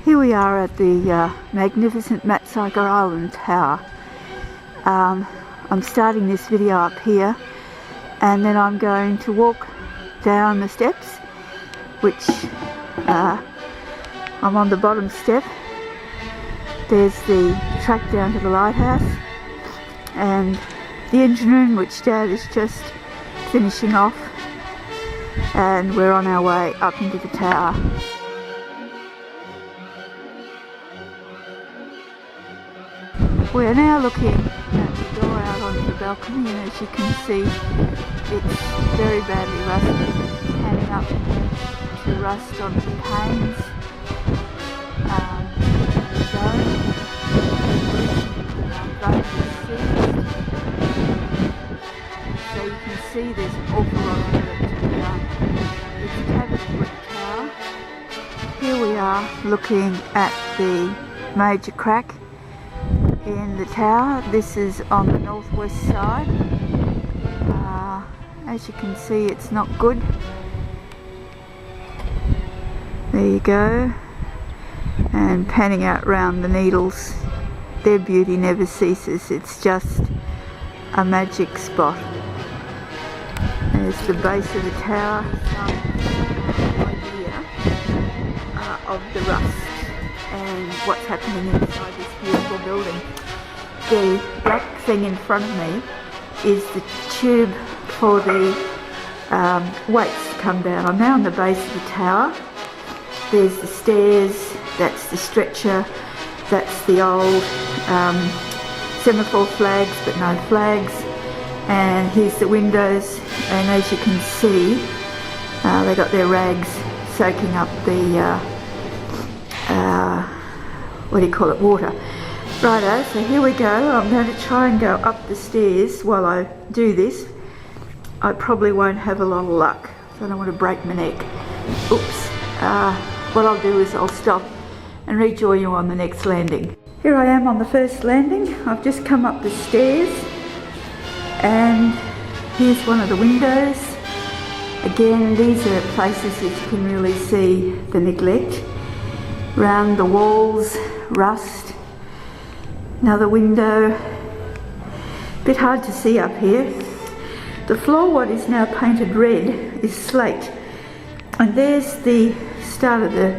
Here we are at the magnificent Maatsuyker Island Tower. I'm starting this video up here, and then I'm going to walk down the steps, which I'm on the bottom step. There's the track down to the lighthouse and the engine room, which Dad is just finishing off, and we're on our way up into the tower. We're now looking at the door out onto the balcony, and as you can see, it's very badly rusted, panning up to rust on the panes. So you can see there's an awful lot of work to be done. It's a covered brick tower. Here we are looking at the major crack in the tower. This is on the northwest side. As you can see, it's not good. There you go. And panning out round the needles, their beauty never ceases. It's just a magic spot. There's the base of the tower, some idea of the rust and what's happening inside this beautiful building. The black thing in front of me is the tube for the weights to come down. I'm now on the base of the tower. There's the stairs, that's the stretcher, that's the old semaphore flags but no flags, and here's the windows, and as you can see they got their rags soaking up the what do you call it, water. Righto, so here we go. I'm going to try and go up the stairs. While I do this, I probably won't have a lot of luck, so I don't want to break my neck. Oops. What I'll do is I'll stop and rejoin you on the next landing. Here I am on the first landing. I've just come up the stairs, and here's one of the windows. Again, these are places that you can really see the neglect. Round the walls, rust. Another window. Bit hard to see up here. The floor, what is now painted red, is slate. And there's the start of the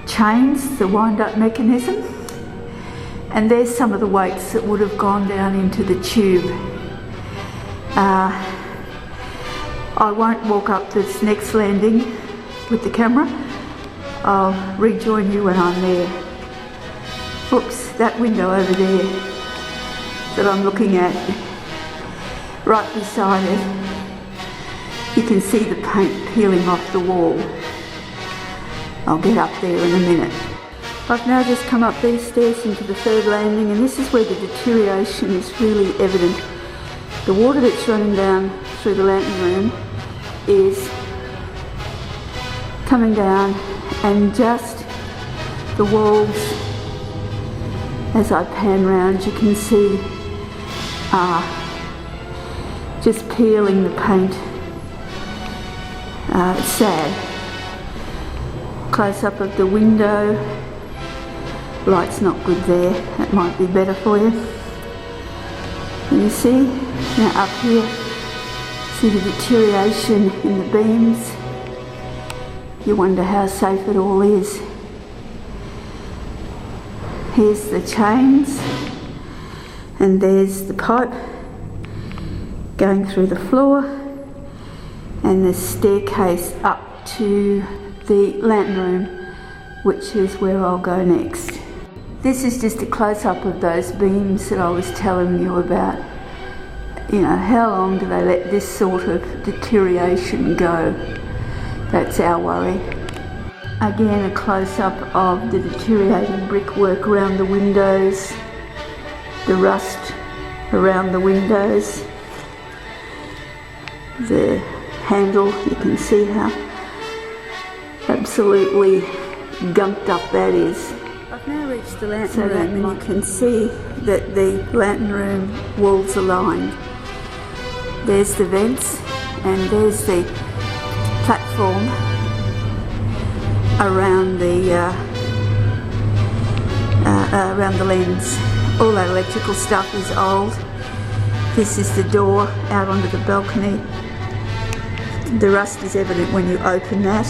chains, the wind-up mechanism. And there's some of the weights that would have gone down into the tube. I won't walk up this next landing with the camera. I'll rejoin you when I'm there. Oops, that window over there that I'm looking at, right beside it, you can see the paint peeling off the wall. I'll get up there in a minute. I've now just come up these stairs into the third landing, and this is where the deterioration is really evident. The water that's running down through the lantern room is coming down, and just the walls, as I pan round, you can see are just peeling the paint. It's sad. Close up of the window. Light's not good there. That might be better for you. And you see, now up here, see the deterioration in the beams. You wonder how safe it all is. Here's the chains, and there's the pipe going through the floor, and the staircase up to the lantern room, which is where I'll go next. This is just a close-up of those beams that I was telling you about. You know, how long do they let this sort of deterioration go? That's our worry. Again, a close-up of the deteriorating brickwork around the windows, the rust around the windows, the handle, you can see how absolutely gunked up that is. I've now reached the lantern room, and you can see that the lantern room walls are lined. There's the vents, and there's the platform around the around the lens. All that electrical stuff is old. This is the door out onto the balcony. The rust is evident when you open that.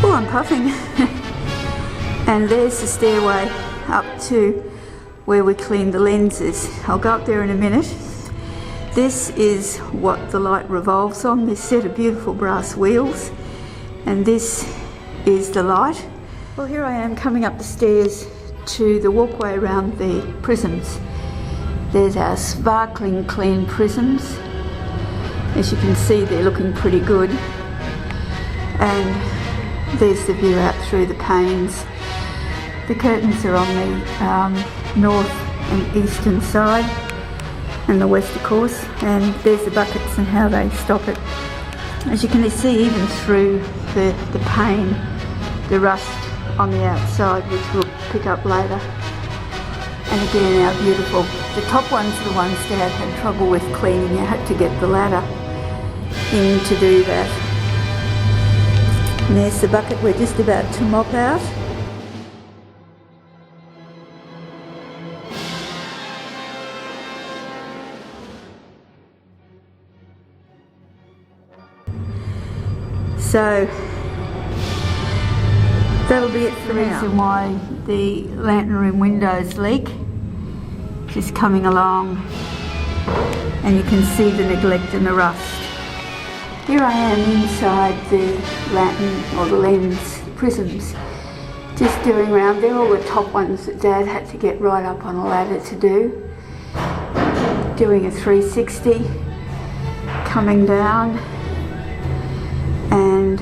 Oh, I'm puffing. And there's the stairway up to where we clean the lenses. I'll go up there in a minute. This is what the light revolves on, this set of beautiful brass wheels. And this is the light. Well, here I am coming up the stairs to the walkway around the prisms. There's our sparkling clean prisms. As you can see, they're looking pretty good. And there's the view out through the panes. The curtains are on the north and eastern side, and the west of course, and there's the buckets and how they stop it. As you can see, even through the pane, the rust on the outside, which we'll pick up later. And again, our beautiful, the top ones are the ones Dad had trouble with cleaning. You had to get the ladder in to do that. And there's the bucket we're just about to mop out. So that'll be it for now. The reason why the lantern room windows leak, just coming along, and you can see the neglect and the rust. Here I am inside the lantern or the lens prisms, just doing around. They're all the top ones that Dad had to get right up on a ladder to do. Doing a 360, coming down. And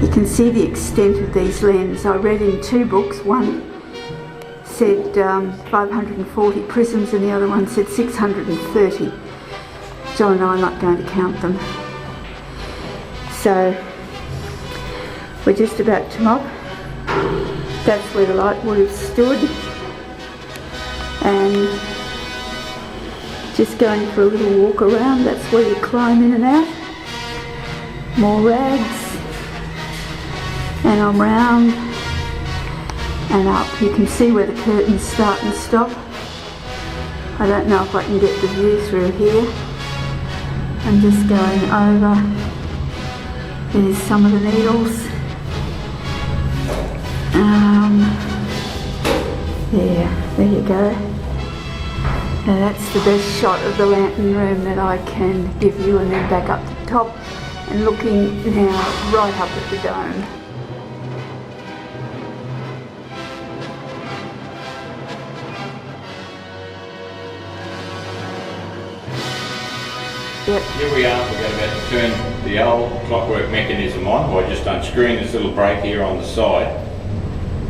you can see the extent of these lenses. I read in two books, one said 540 prisms and the other one said 630. John and I are not going to count them. So we're just about to mop. That's where the light would have stood. And just going for a little walk around, that's where you climb in and out. More rags, and I'm round and up. You can see where the curtains start and stop. I don't know if I can get the view through here. I'm just going over. There's some of the needles. There you go. Now that's the best shot of the lantern room that I can give you, and then back up to the top. And looking now right up at the dome. Yep. Here we are, we're about to turn the old clockwork mechanism on by just unscrewing this little brake here on the side,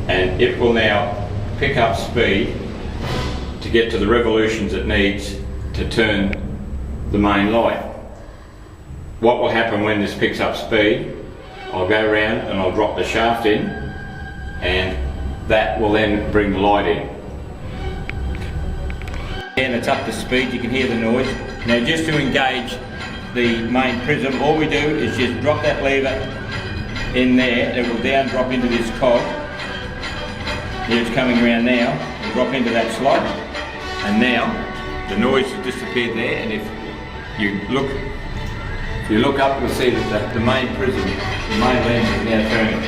and it will now pick up speed to get to the revolutions it needs to turn the main light. What will happen when this picks up speed, I'll go around and I'll drop the shaft in, and that will then bring the light in. And it's up to speed, you can hear the noise. Now just to engage the main prism, all we do is just drop that lever in there, it will down drop into this cog. Here it's coming around now, drop into that slot, and now the noise has disappeared there, and if you look up, you'll see that the main prism, the main lens is now turning.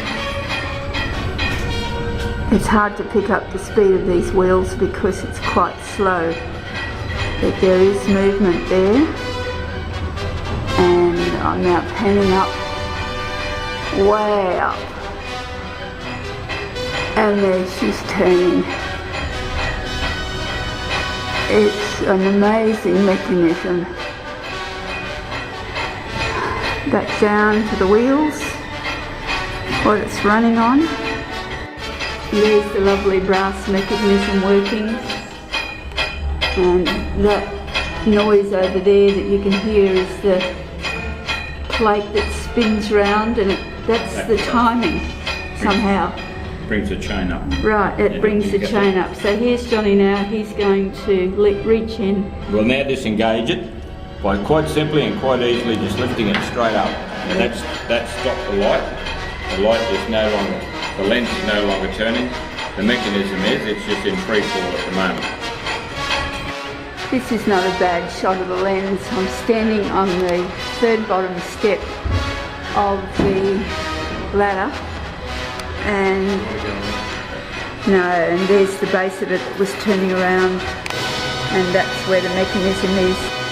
It's hard to pick up the speed of these wheels because it's quite slow, but there is movement there, and I'm now panning up, way up, and there she's turning. It's an amazing mechanism. Back down to the wheels, what it's running on. There's the lovely brass mechanism working, and that noise over there that you can hear is the plate that spins round, and that's the timing somehow. Brings the chain up. Right, it brings the chain up. So here's Johnny now, he's going to reach in. We'll now disengage it by quite simply and quite easily just lifting it straight up. And that's stopped the light. The light is no longer The lens is no longer turning. The mechanism is, it's just in free fall at the moment. This is not a bad shot of the lens. I'm standing on the third bottom step of the ladder, and there's the base of it that was turning around, and that's where the mechanism is.